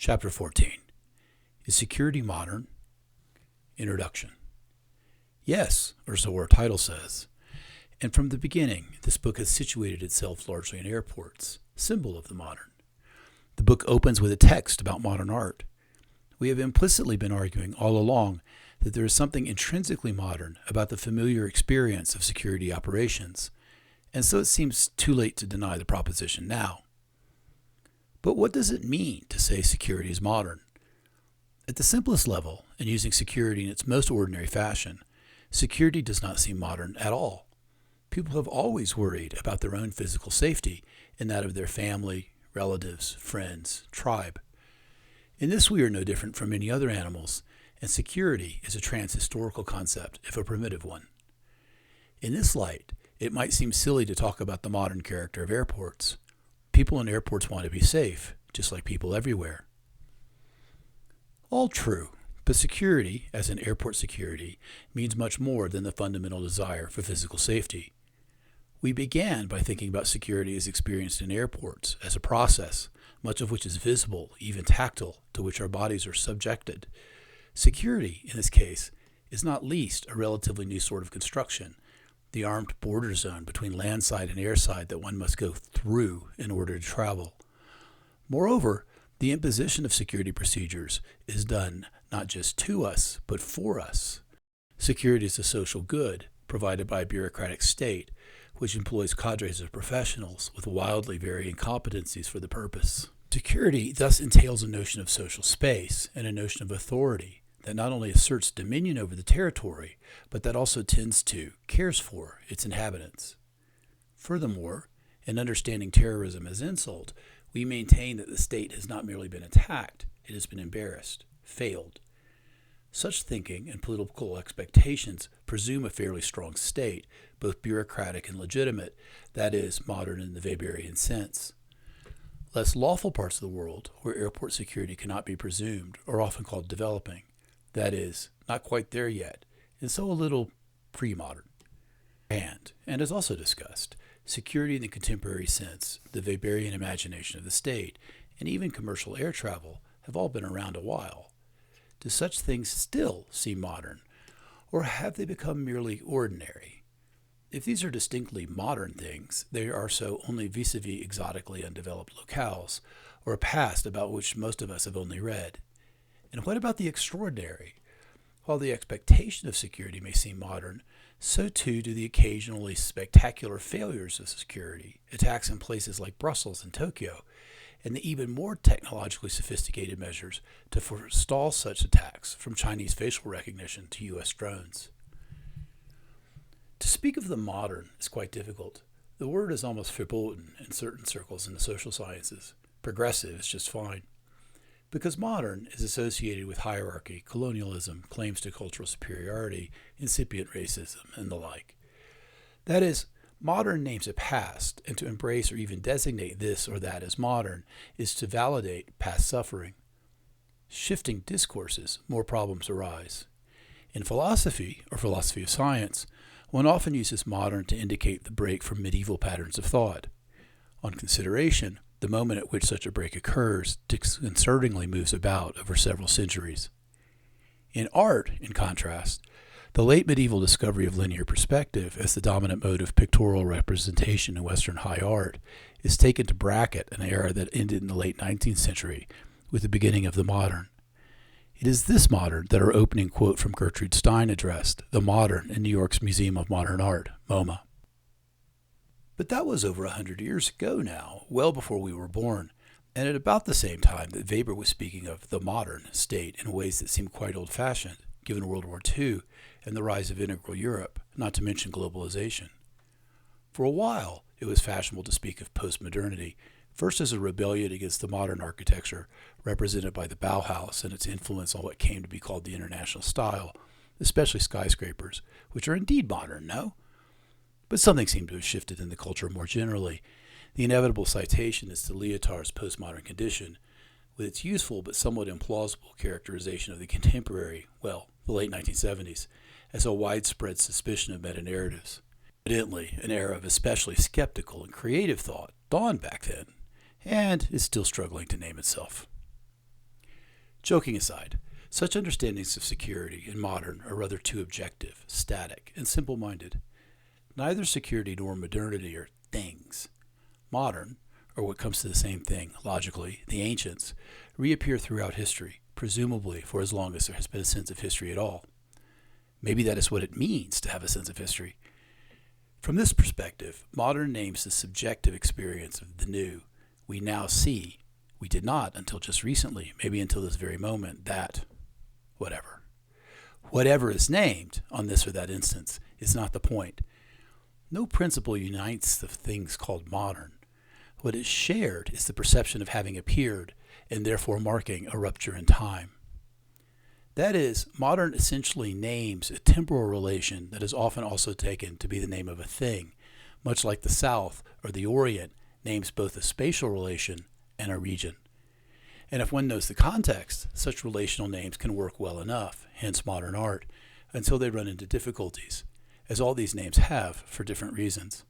Chapter 14. Is Security Modern? Introduction. Yes, or so our title says. And from the beginning, this book has situated itself largely in airports, symbol of the modern. The book opens with a text about modern art. We have implicitly been arguing all along that there is something intrinsically modern about the familiar experience of security operations, and so it seems too late to deny the proposition now. But what does it mean to say security is modern? At the simplest level, and using security in its most ordinary fashion, security does not seem modern at all. People have always worried about their own physical safety and that of their family, relatives, friends, tribe. In this we are no different from many other animals, and security is a trans-historical concept, if a primitive one. In this light, it might seem silly to talk about the modern character of airports. People in airports want to be safe, just like people everywhere. All true, but security, as in airport security, means much more than the fundamental desire for physical safety. We began by thinking about security as experienced in airports, as a process, much of which is visible, even tactile, to which our bodies are subjected. Security, in this case, is not least a relatively new sort of construction, the armed border zone between landside and airside that one must go through in order to travel. Moreover, the imposition of security procedures is done not just to us, but for us. Security is a social good provided by a bureaucratic state, which employs cadres of professionals with wildly varying competencies for the purpose. Security thus entails a notion of social space and a notion of authority that not only asserts dominion over the territory, but that also tends to, cares for, its inhabitants. Furthermore, in understanding terrorism as insult, we maintain that the state has not merely been attacked, it has been embarrassed, failed. Such thinking and political expectations presume a fairly strong state, both bureaucratic and legitimate, that is, modern in the Weberian sense. Less lawful parts of the world, where airport security cannot be presumed, are often called developing, that is, not quite there yet, and so a little pre-modern. And as also discussed, security in the contemporary sense, the Weberian imagination of the state, and even commercial air travel have all been around a while. Do such things still seem modern, or have they become merely ordinary? If these are distinctly modern things, they are so only vis-a-vis exotically undeveloped locales, or a past about which most of us have only read. And what about the extraordinary? While the expectation of security may seem modern, so too do the occasionally spectacular failures of security, attacks in places like Brussels and Tokyo, and the even more technologically sophisticated measures to forestall such attacks, from Chinese facial recognition to U.S. drones. To speak of the modern is quite difficult. The word is almost verboten in certain circles in the social sciences. Progressive is just fine. Because modern is associated with hierarchy, colonialism, claims to cultural superiority, incipient racism, and the like. That is, modern names a past, and to embrace or even designate this or that as modern is to validate past suffering. Shifting discourses, more problems arise. In philosophy, or philosophy of science, one often uses modern to indicate the break from medieval patterns of thought. On consideration, the moment at which such a break occurs disconcertingly moves about over several centuries. In art, in contrast, the late medieval discovery of linear perspective as the dominant mode of pictorial representation in Western high art is taken to bracket an era that ended in the late 19th century with the beginning of the modern. It is this modern that our opening quote from Gertrude Stein addressed, the modern in New York's Museum of Modern Art, MoMA. But that was over 100 years ago now, well before we were born, and at about the same time that Weber was speaking of the modern state in ways that seemed quite old-fashioned, given World War II and the rise of integral Europe, not to mention globalization. For a while, it was fashionable to speak of postmodernity, first as a rebellion against the modern architecture represented by the Bauhaus and its influence on what came to be called the international style, especially skyscrapers, which are indeed modern, no? But something seemed to have shifted in the culture more generally. The inevitable citation is to Lyotard's postmodern condition, with its useful but somewhat implausible characterization of the contemporary, the late 1970s, as a widespread suspicion of meta-narratives. Evidently, an era of especially skeptical and creative thought dawned back then, and is still struggling to name itself. Joking aside, such understandings of security in modern are rather too objective, static, and simple-minded. Neither security nor modernity are things. Modern, or what comes to the same thing, logically, the ancients, reappear throughout history, presumably for as long as there has been a sense of history at all. Maybe that is what it means to have a sense of history. From this perspective, modern names the subjective experience of the new. We now see, we did not until just recently, maybe until this very moment, that whatever. Whatever is named on this or that instance is not the point. No principle unites the things called modern. What is shared is the perception of having appeared and therefore marking a rupture in time. That is, modern essentially names a temporal relation that is often also taken to be the name of a thing, much like the South or the Orient names both a spatial relation and a region. And if one knows the context, such relational names can work well enough, hence modern art, until they run into difficulties, as all these names have for different reasons.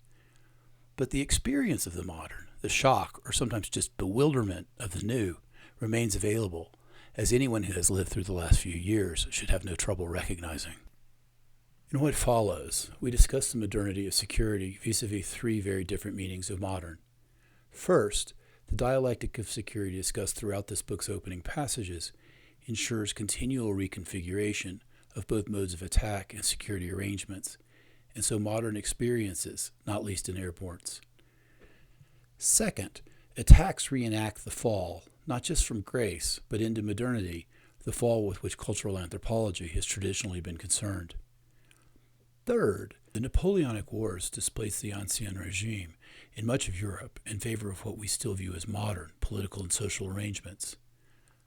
But the experience of the modern, the shock or sometimes just bewilderment of the new, remains available, as anyone who has lived through the last few years should have no trouble recognizing. In what follows, we discuss the modernity of security vis-a-vis three very different meanings of modern. First, the dialectic of security discussed throughout this book's opening passages ensures continual reconfiguration of both modes of attack and security arrangements, and so modern experiences, not least in airports. Second, attacks reenact the fall, not just from grace, but into modernity, the fall with which cultural anthropology has traditionally been concerned. Third, the Napoleonic Wars displaced the Ancien Regime in much of Europe in favor of what we still view as modern political and social arrangements.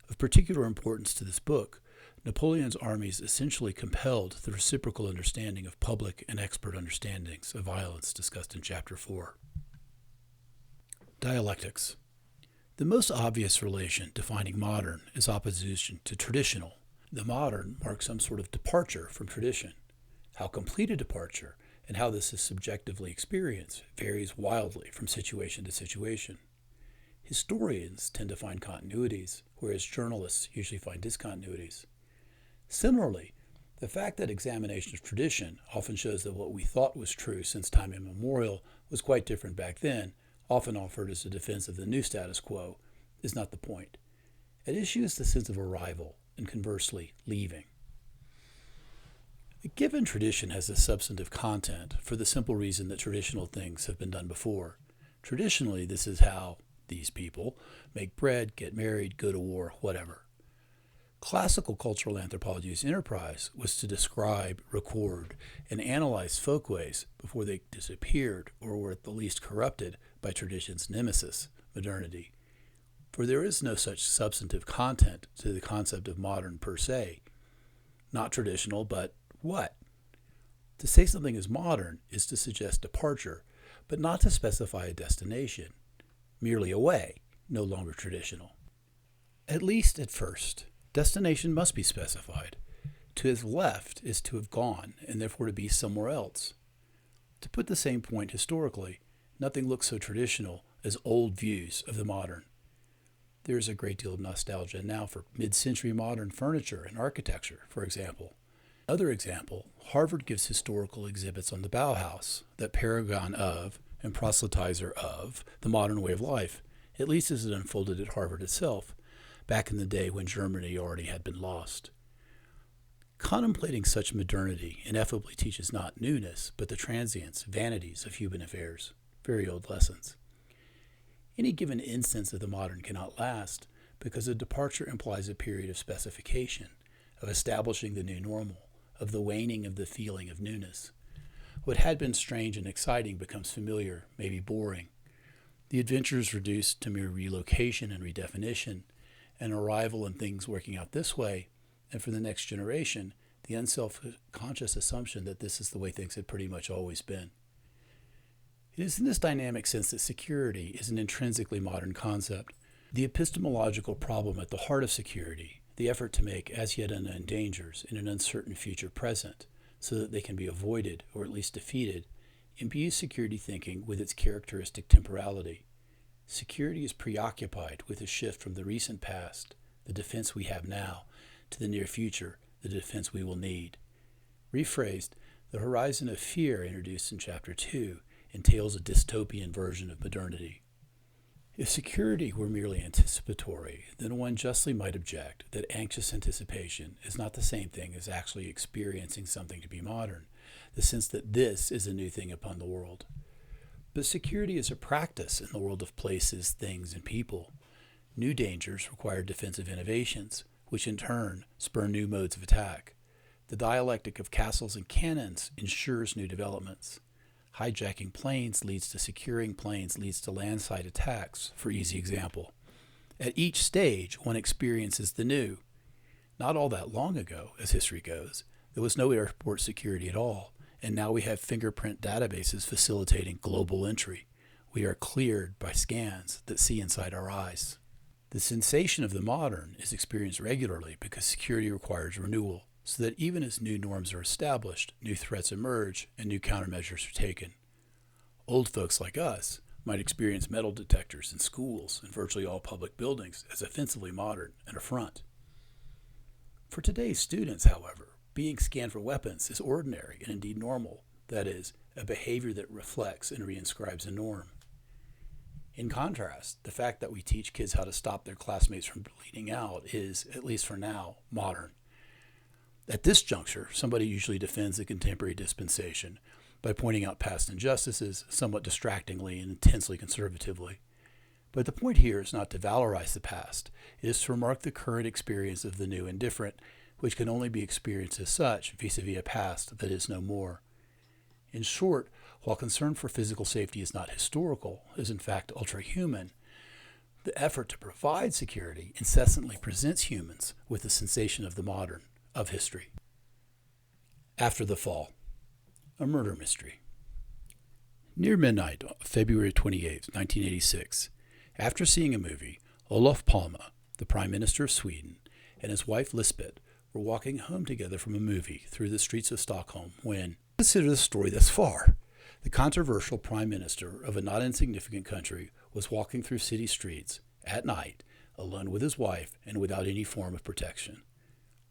Of particular importance to this book, Napoleon's armies essentially compelled the reciprocal understanding of public and expert understandings of violence discussed in Chapter 4. Dialectics. The most obvious relation defining modern is opposition to traditional. The modern marks some sort of departure from tradition. How complete a departure and how this is subjectively experienced varies wildly from situation to situation. Historians tend to find continuities, whereas journalists usually find discontinuities. Similarly, the fact that examination of tradition often shows that what we thought was true since time immemorial was quite different back then, often offered as a defense of the new status quo, is not the point. At issue is the sense of arrival, and conversely, leaving. A given tradition has a substantive content for the simple reason that traditional things have been done before. Traditionally, this is how these people make bread, get married, go to war, whatever. Classical cultural anthropology's enterprise was to describe, record, and analyze folkways before they disappeared or were at the least corrupted by tradition's nemesis, modernity. For there is no such substantive content to the concept of modern per se. Not traditional, but what? To say something is modern is to suggest departure, but not to specify a destination. Merely a way, no longer traditional. At least at first. Destination must be specified. To have left is to have gone, and therefore to be somewhere else. To put the same point historically, nothing looks so traditional as old views of the modern. There is a great deal of nostalgia now for mid-century modern furniture and architecture, for example. Another example, Harvard gives historical exhibits on the Bauhaus, that paragon of and proselytizer of the modern way of life, at least as it unfolded at Harvard itself, back in the day when Germany already had been lost. Contemplating such modernity ineffably teaches not newness, but the transience, vanities of human affairs, very old lessons. Any given instance of the modern cannot last, because a departure implies a period of specification, of establishing the new normal, of the waning of the feeling of newness. What had been strange and exciting becomes familiar, maybe boring. The adventure is reduced to mere relocation and redefinition, an arrival and things working out this way, and for the next generation, the unself-conscious assumption that this is the way things had pretty much always been. It is in this dynamic sense that security is an intrinsically modern concept. The epistemological problem at the heart of security, the effort to make as yet unknown dangers in an uncertain future present, so that they can be avoided or at least defeated, imbues security thinking with its characteristic temporality. Security is preoccupied with a shift from the recent past, the defense we have now, to the near future, the defense we will need. Rephrased, the horizon of fear introduced in Chapter 2 entails a dystopian version of modernity. If security were merely anticipatory, then one justly might object that anxious anticipation is not the same thing as actually experiencing something to be modern, the sense that this is a new thing upon the world. But security is a practice in the world of places, things, and people. New dangers require defensive innovations, which in turn spur new modes of attack. The dialectic of castles and cannons ensures new developments. Hijacking planes leads to securing planes leads to landside attacks, for easy example. At each stage, one experiences the new. Not all that long ago, as history goes, there was no airport security at all, and now we have fingerprint databases facilitating global entry. We are cleared by scans that see inside our eyes. The sensation of the modern is experienced regularly because security requires renewal, so that even as new norms are established, new threats emerge and new countermeasures are taken. Old folks like us might experience metal detectors in schools and virtually all public buildings as offensively modern and affront. For today's students, however, being scanned for weapons is ordinary and indeed normal, that is, a behavior that reflects and reinscribes a norm. In contrast, the fact that we teach kids how to stop their classmates from bleeding out is, at least for now, modern. At this juncture, somebody usually defends the contemporary dispensation by pointing out past injustices, somewhat distractingly and intensely conservatively. But the point here is not to valorize the past. It is to remark the current experience of the new and different, which can only be experienced as such vis-a-vis a past that is no more. In short, while concern for physical safety is not historical, is in fact ultra-human, the effort to provide security incessantly presents humans with the sensation of the modern, of history. After the Fall, a murder mystery. Near midnight, February 28, 1986, after seeing a movie, Olof Palme, the Prime Minister of Sweden, and his wife Lisbeth were walking home together from a movie through the streets of Stockholm when, consider the story thus far, the controversial Prime Minister of a not insignificant country was walking through city streets at night, alone with his wife and without any form of protection.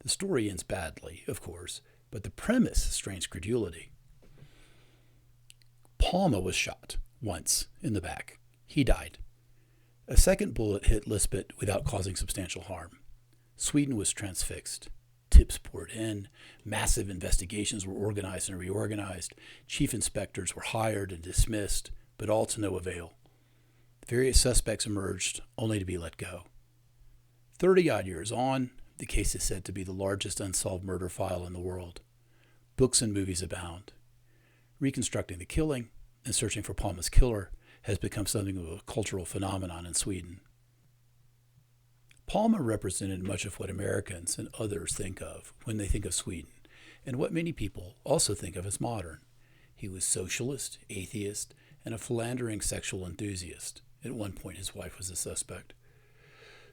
The story ends badly, of course, but the premise strains credulity. Palme was shot, once, in the back. He died. A second bullet hit Lisbeth without causing substantial harm. Sweden was transfixed. Tips poured in. Massive investigations were organized and reorganized. Chief inspectors were hired and dismissed, but all to no avail. Various suspects emerged, only to be let go. 30-odd years on, the case is said to be the largest unsolved murder file in the world. Books and movies abound. Reconstructing the killing and searching for Palme's killer has become something of a cultural phenomenon in Sweden. Palme represented much of what Americans and others think of when they think of Sweden, and what many people also think of as modern. He was socialist, atheist, and a philandering sexual enthusiast. At one point, his wife was a suspect.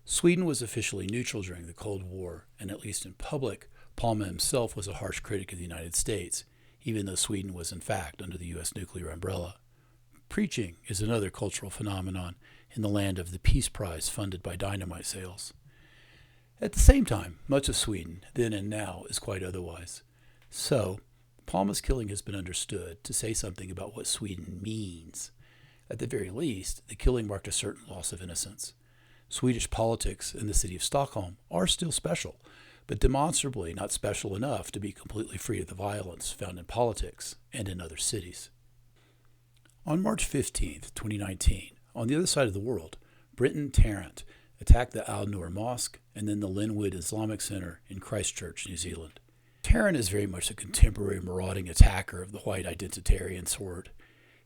Sweden was officially neutral during the Cold War, and at least in public, Palme himself was a harsh critic of the United States, even though Sweden was in fact under the U.S. nuclear umbrella. Preaching is another cultural phenomenon in the land of the Peace Prize funded by dynamite sales. At the same time, much of Sweden, then and now, is quite otherwise. So, Palme's killing has been understood to say something about what Sweden means. At the very least, the killing marked a certain loss of innocence. Swedish politics in the city of Stockholm are still special, but demonstrably not special enough to be completely free of the violence found in politics and in other cities. On March 15, 2019, on the other side of the world, Brenton Tarrant attacked the Al Noor Mosque and then the Linwood Islamic Center in Christchurch, New Zealand. Tarrant is very much a contemporary marauding attacker of the white identitarian sort.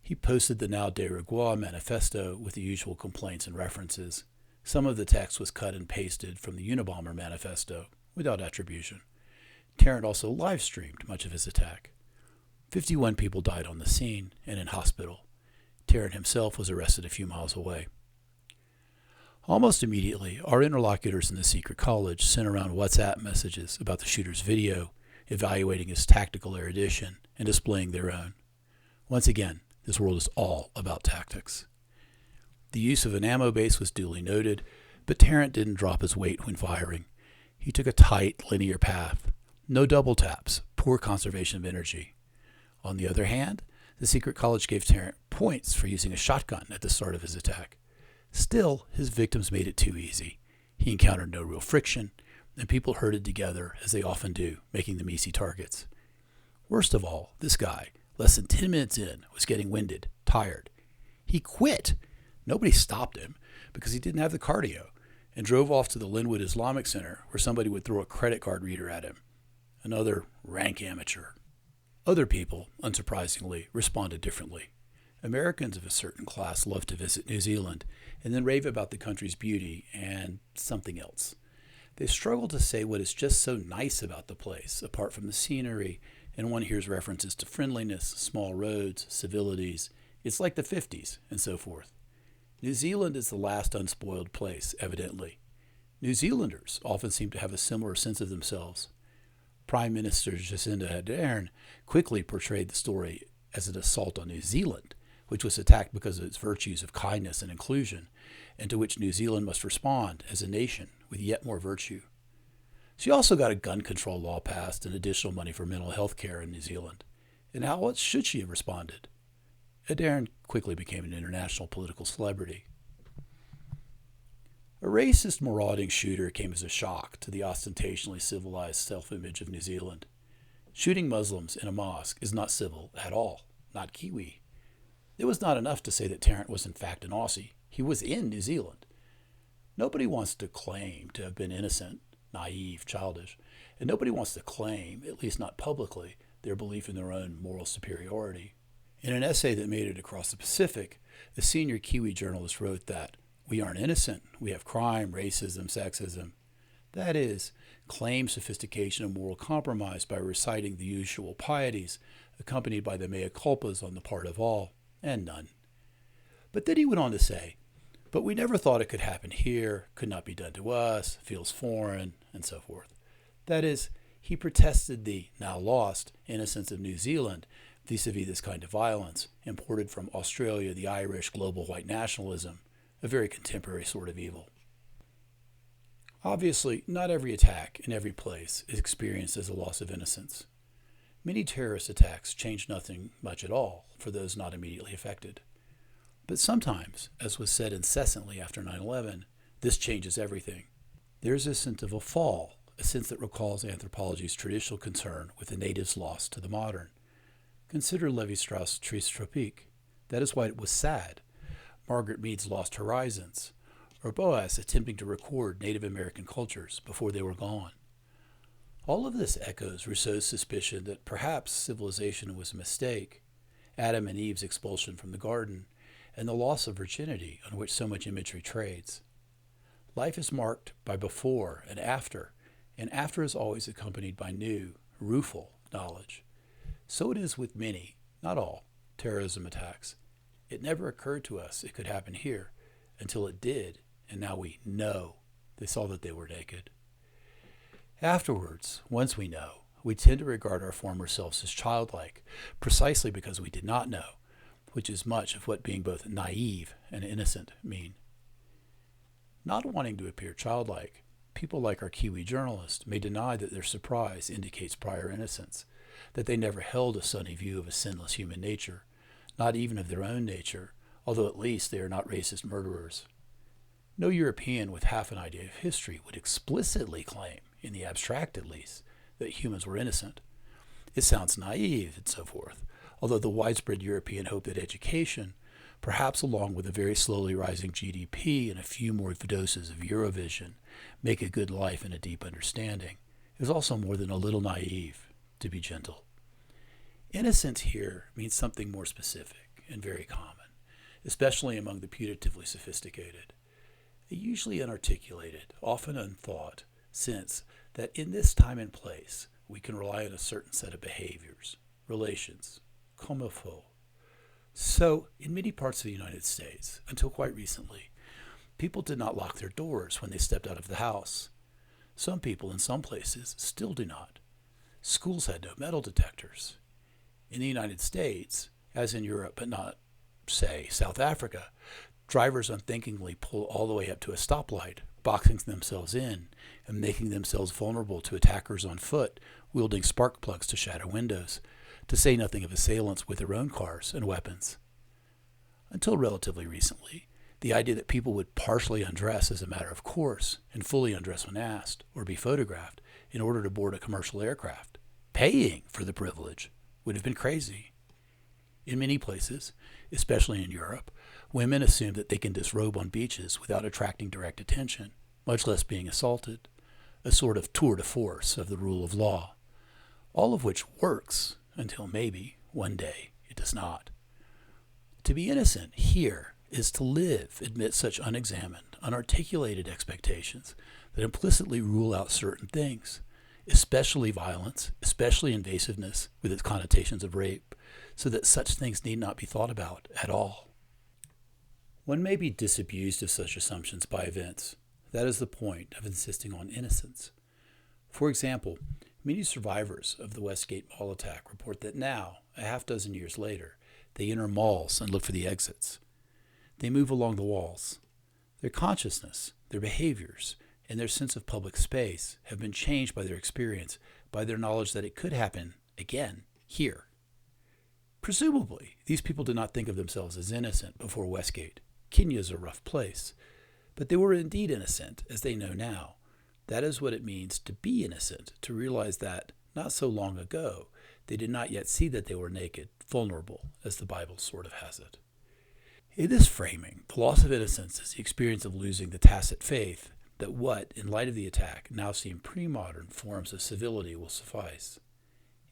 He posted the Now de Rigueur manifesto with the usual complaints and references. Some of the text was cut and pasted from the Unabomber manifesto, without attribution. Tarrant also live-streamed much of his attack. 51 people died on the scene and in hospital. Tarrant himself was arrested a few miles away. Almost immediately, our interlocutors in the secret college sent around WhatsApp messages about the shooter's video, evaluating his tactical erudition and displaying their own. Once again, this world is all about tactics. The use of an ammo base was duly noted, But Tarrant didn't drop his weight when firing. He took a tight, linear path. No double taps, poor conservation of energy. On the other hand, the secret college gave Tarrant points for using a shotgun at the start of his attack. Still, his victims made it too easy. He encountered no real friction, and people herded together, as they often do, making them easy targets. Worst of all, this guy, less than 10 minutes in, was getting winded, tired. He quit. Nobody stopped him because he didn't have the cardio, and drove off to the Linwood Islamic Center where somebody would throw a credit card reader at him. Another rank amateur. Other people, unsurprisingly, responded differently. Americans of a certain class love to visit New Zealand and then rave about the country's beauty and something else. They struggle to say what is just so nice about the place, apart from the scenery, and one hears references to friendliness, small roads, civilities. It's like the 50s, and so forth. New Zealand is the last unspoiled place, evidently. New Zealanders often seem to have a similar sense of themselves. Prime Minister Jacinda Ardern quickly portrayed the story as an assault on New Zealand, which was attacked because of its virtues of kindness and inclusion, and to which New Zealand must respond as a nation with yet more virtue. She also got a gun control law passed and additional money for mental health care in New Zealand. And how else should she have responded? Ardern quickly became an international political celebrity. A racist, marauding shooter came as a shock to the ostentationally civilized self-image of New Zealand. Shooting Muslims in a mosque is not civil at all, not Kiwi. It was not enough to say that Tarrant was in fact an Aussie. He was in New Zealand. Nobody wants to claim to have been innocent, naive, childish, and nobody wants to claim, at least not publicly, their belief in their own moral superiority. In an essay that made it across the Pacific, a senior Kiwi journalist wrote that we aren't innocent, we have crime, racism, sexism. That is, claim sophistication and moral compromise by reciting the usual pieties, accompanied by the mea culpas on the part of all, and none. But then he went on to say, but we never thought it could happen here, could not be done to us, feels foreign, and so forth. That is, he protested the, now lost, innocence of New Zealand vis-a-vis this kind of violence, imported from Australia, the Irish, global white nationalism, a very contemporary sort of evil. Obviously, not every attack in every place is experienced as a loss of innocence. Many terrorist attacks change nothing much at all for those not immediately affected. But sometimes, as was said incessantly after 9/11, this changes everything. There's a sense of a fall, a sense that recalls anthropology's traditional concern with the natives lost to the modern. Consider Lévi-Strauss' Tres Tropiques. That is why it was sad. Margaret Mead's Lost Horizons, or Boas attempting to record Native American cultures before they were gone. All of this echoes Rousseau's suspicion that perhaps civilization was a mistake, Adam and Eve's expulsion from the garden, and the loss of virginity on which so much imagery trades. Life is marked by before and after is always accompanied by new, rueful knowledge. So it is with many, not all, terrorism attacks. It never occurred to us it could happen here until it did, and now we know they saw that they were naked. Afterwards, once we know, we tend to regard our former selves as childlike, precisely because we did not know, which is much of what being both naive and innocent mean. Not wanting to appear childlike, people like our Kiwi journalist may deny that their surprise indicates prior innocence, that they never held a sunny view of a sinless human nature, not even of their own nature, although at least they are not racist murderers. No European with half an idea of history would explicitly claim, in the abstract at least, that humans were innocent. It sounds naive and so forth, although the widespread European hope that education, perhaps along with a very slowly rising GDP and a few more doses of Eurovision, make a good life and a deep understanding, is also more than a little naive, to be gentle. Innocence here means something more specific and very common, especially among the putatively sophisticated. A usually unarticulated, often unthought, sense that in this time and place we can rely on a certain set of behaviors, relations, comme il faut. So, in many parts of the United States, until quite recently, people did not lock their doors when they stepped out of the house. Some people in some places still do not. Schools had no metal detectors. In the United States, as in Europe but not, say, South Africa, drivers unthinkingly pull all the way up to a stoplight boxing themselves in and making themselves vulnerable to attackers on foot wielding spark plugs to shatter windows, to say nothing of assailants with their own cars and weapons. Until relatively recently, the idea that people would partially undress as a matter of course and fully undress when asked or be photographed in order to board a commercial aircraft, paying for the privilege, would have been crazy. In many places, especially in Europe, women assume that they can disrobe on beaches without attracting direct attention, much less being assaulted, a sort of tour de force of the rule of law, all of which works until maybe, one day, it does not. To be innocent here is to live amid such unexamined, unarticulated expectations that implicitly rule out certain things, especially violence, especially invasiveness with its connotations of rape, so that such things need not be thought about at all. One may be disabused of such assumptions by events. That is the point of insisting on innocence. For example, many survivors of the Westgate Mall attack report that now, a half dozen years later, they enter malls and look for the exits. They move along the walls. Their consciousness, their behaviors, and their sense of public space have been changed by their experience, by their knowledge that it could happen again here. Presumably, these people did not think of themselves as innocent before Westgate. Kenya is a rough place. But they were indeed innocent, as they know now. That is what it means to be innocent, to realize that, not so long ago, they did not yet see that they were naked, vulnerable, as the Bible sort of has it. In this framing, the loss of innocence is the experience of losing the tacit faith that what, in light of the attack, now seem pre-modern forms of civility will suffice.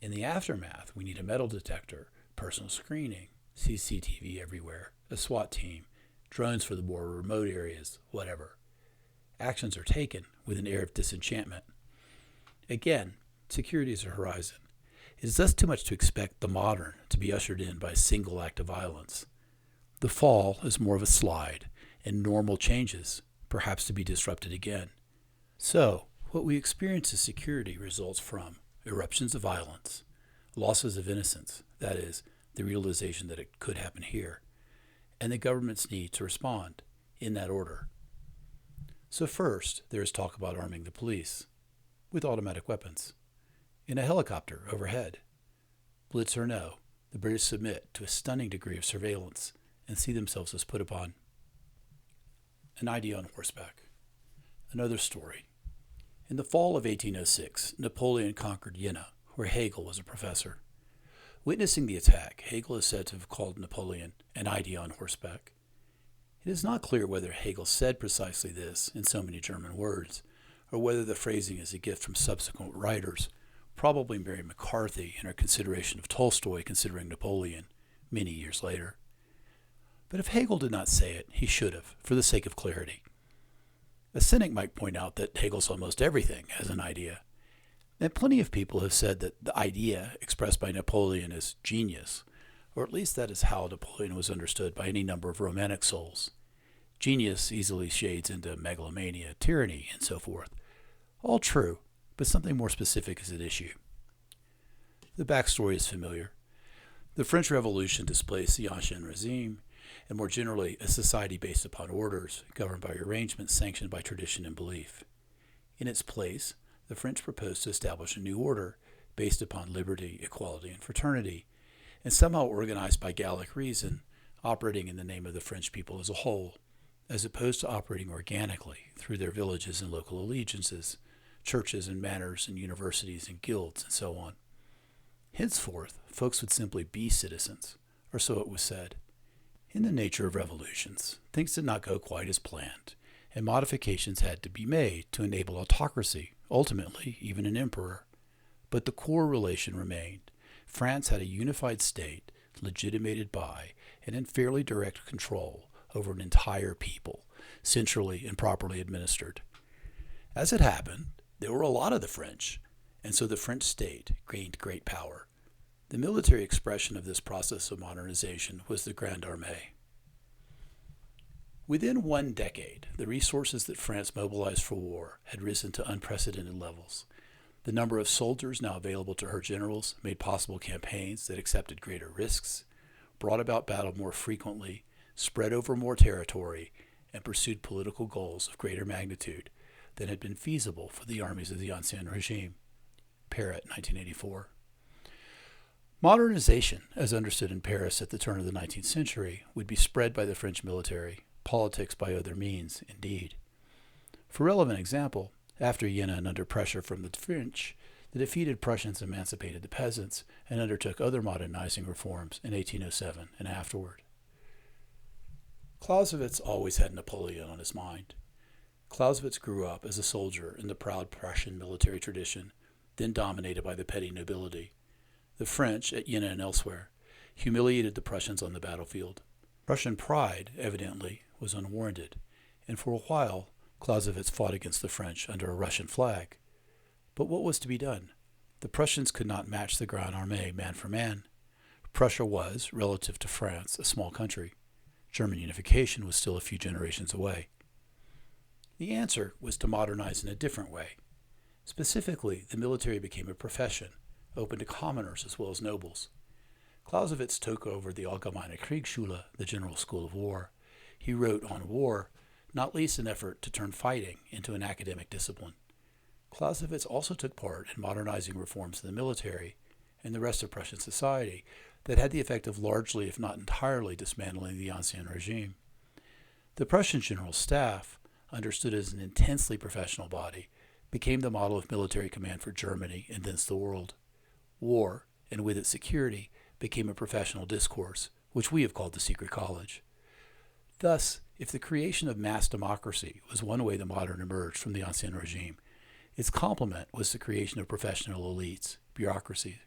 In the aftermath, we need a metal detector, personal screening, CCTV everywhere, a SWAT team, drones for the more remote areas, whatever. Actions are taken with an air of disenchantment. Again, security is a horizon. It is thus too much to expect the modern to be ushered in by a single act of violence. The fall is more of a slide, and normal changes, perhaps to be disrupted again. So, what we experience as security results from eruptions of violence, losses of innocence, that is, the realization that it could happen here, and the government's need to respond in that order. So first, there is talk about arming the police with automatic weapons in a helicopter overhead. Blitz or no, the British submit to a stunning degree of surveillance and see themselves as put upon. An idea on horseback. Another story. In the fall of 1806, Napoleon conquered Jena, where Hegel was a professor. Witnessing the attack, Hegel is said to have called Napoleon an idea on horseback. It is not clear whether Hegel said precisely this in so many German words, or whether the phrasing is a gift from subsequent writers, probably Mary McCarthy in her consideration of Tolstoy considering Napoleon many years later. But if Hegel did not say it, he should have, for the sake of clarity. A cynic might point out that Hegel saw almost everything as an idea, and plenty of people have said that the idea expressed by Napoleon is genius, or at least that is how Napoleon was understood by any number of romantic souls. Genius easily shades into megalomania, tyranny, and so forth. All true, but something more specific is at issue. The backstory is familiar. The French Revolution displaced the Ancien Regime, and more generally, a society based upon orders, governed by arrangements sanctioned by tradition and belief. In its place, the French proposed to establish a new order based upon liberty, equality, and fraternity, and somehow organized by Gallic reason, operating in the name of the French people as a whole, as opposed to operating organically through their villages and local allegiances, churches and manors and universities and guilds and so on. Henceforth, folks would simply be citizens, or so it was said. In the nature of revolutions, things did not go quite as planned, and modifications had to be made to enable autocracy, ultimately even an emperor. But the core relation remained. France had a unified state, legitimated by and in fairly direct control over an entire people, centrally and properly administered. As it happened, there were a lot of the French, and so the French state gained great power. The military expression of this process of modernization was the Grande Armée. Within 1 decade, the resources that France mobilized for war had risen to unprecedented levels. The number of soldiers now available to her generals made possible campaigns that accepted greater risks, brought about battle more frequently, spread over more territory, and pursued political goals of greater magnitude than had been feasible for the armies of the Ancien Regime. Parrott, 1984. Modernization, as understood in Paris at the turn of the 19th century, would be spread by the French military, politics by other means, indeed. For relevant example, after Jena and under pressure from the French, the defeated Prussians emancipated the peasants and undertook other modernizing reforms in 1807 and afterward. Clausewitz always had Napoleon on his mind. Clausewitz grew up as a soldier in the proud Prussian military tradition, then dominated by the petty nobility. The French, at Jena and elsewhere, humiliated the Prussians on the battlefield. Prussian pride, evidently, was unwarranted, and for a while Clausewitz fought against the French under a Russian flag. But what was to be done? The Prussians could not match the Grande Armée man for man. Prussia was, relative to France, a small country. German unification was still a few generations away. The answer was to modernize in a different way. Specifically, the military became a profession, open to commoners as well as nobles. Clausewitz took over the Allgemeine Kriegsschule, the General School of War. He wrote on war, not least an effort to turn fighting into an academic discipline. Clausewitz also took part in modernizing reforms in the military and the rest of Prussian society that had the effect of largely, if not entirely, dismantling the Ancien Regime. The Prussian General Staff, understood as an intensely professional body, became the model of military command for Germany and thence the world. War, and with its security, became a professional discourse, which we have called the secret college. Thus, if the creation of mass democracy was one way the modern emerged from the Ancien Regime, its complement was the creation of professional elites, bureaucracy.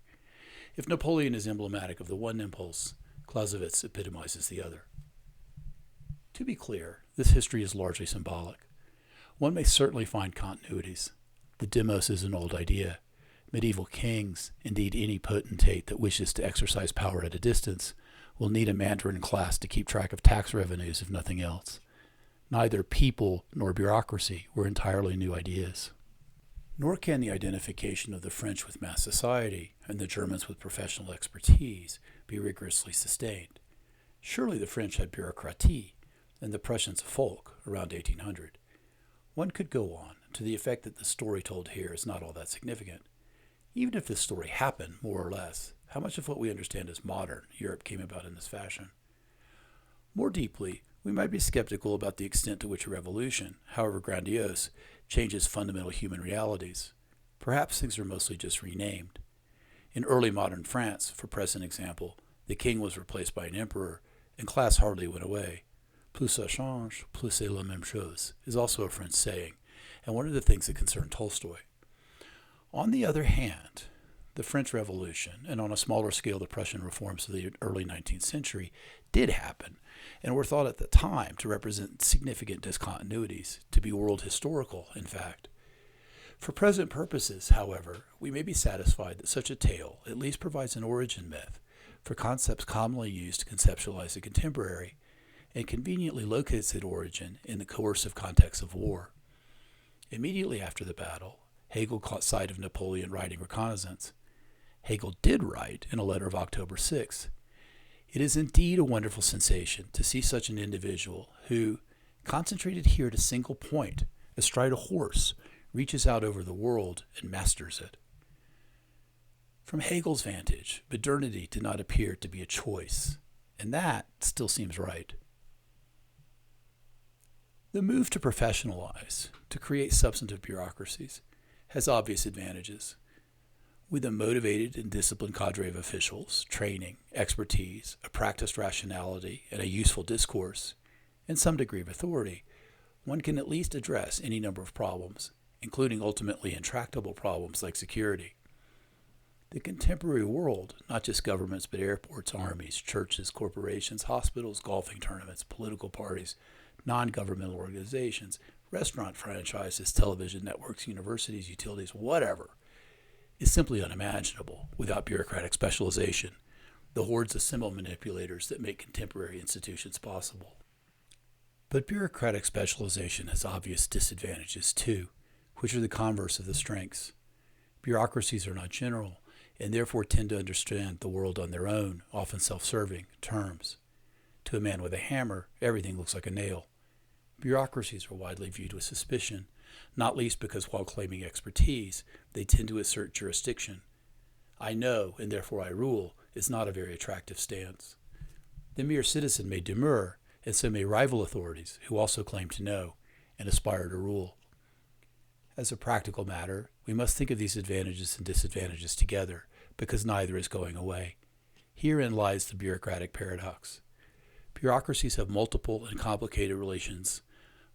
If Napoleon is emblematic of the one impulse, Clausewitz epitomizes the other. To be clear, this history is largely symbolic. One may certainly find continuities. The demos is an old idea. Medieval kings, indeed any potentate that wishes to exercise power at a distance, will need a Mandarin class to keep track of tax revenues, if nothing else. Neither people nor bureaucracy were entirely new ideas. Nor can the identification of the French with mass society and the Germans with professional expertise be rigorously sustained. Surely the French had bureaucratie and the Prussians a folk around 1800. One could go on to the effect that the story told here is not all that significant. Even if this story happened, more or less, how much of what we understand as modern Europe came about in this fashion? More deeply, we might be skeptical about the extent to which a revolution, however grandiose, changes fundamental human realities. Perhaps things are mostly just renamed. In early modern France, for present example, the king was replaced by an emperor, and class hardly went away. Plus ça change, plus c'est la même chose is also a French saying, and one of the things that concerned Tolstoy. On the other hand, the French Revolution, and on a smaller scale the Prussian reforms of the early 19th century, did happen, and were thought at the time to represent significant discontinuities, to be world historical, in fact. For present purposes, however, we may be satisfied that such a tale at least provides an origin myth for concepts commonly used to conceptualize the contemporary, and conveniently locates its origin in the coercive context of war. Immediately after the battle, Hegel caught sight of Napoleon riding reconnaissance. Hegel did write in a letter of October 6, "It is indeed a wonderful sensation to see such an individual who, concentrated here at a single point, astride a horse, reaches out over the world and masters it." From Hegel's vantage, modernity did not appear to be a choice, and that still seems right. The move to professionalize, to create substantive bureaucracies, has obvious advantages. With a motivated and disciplined cadre of officials, training, expertise, a practiced rationality, and a useful discourse, and some degree of authority, one can at least address any number of problems, including ultimately intractable problems like security. The contemporary world, not just governments but airports, armies, churches, corporations, hospitals, golfing tournaments, political parties, non-governmental organizations, restaurant franchises, television networks, universities, utilities, whatever, is simply unimaginable without bureaucratic specialization, the hordes of symbol manipulators that make contemporary institutions possible. But bureaucratic specialization has obvious disadvantages too, which are the converse of the strengths. Bureaucracies are not general, and therefore tend to understand the world on their own, often self-serving, terms. To a man with a hammer, everything looks like a nail. Bureaucracies are widely viewed with suspicion, not least because while claiming expertise, they tend to assert jurisdiction. I know, and therefore I rule, is not a very attractive stance. The mere citizen may demur, and so may rival authorities who also claim to know and aspire to rule. As a practical matter, we must think of these advantages and disadvantages together, because neither is going away. Herein lies the bureaucratic paradox. Bureaucracies have multiple and complicated relations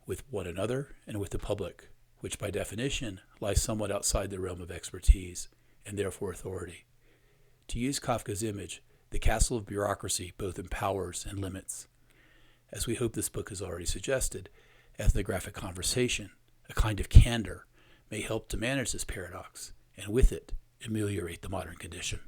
with one another and with the public, which by definition lies somewhat outside the realm of expertise, and therefore authority. To use Kafka's image, the castle of bureaucracy both empowers and limits. As we hope this book has already suggested, ethnographic conversation, a kind of candor, may help to manage this paradox, and with it, ameliorate the modern condition.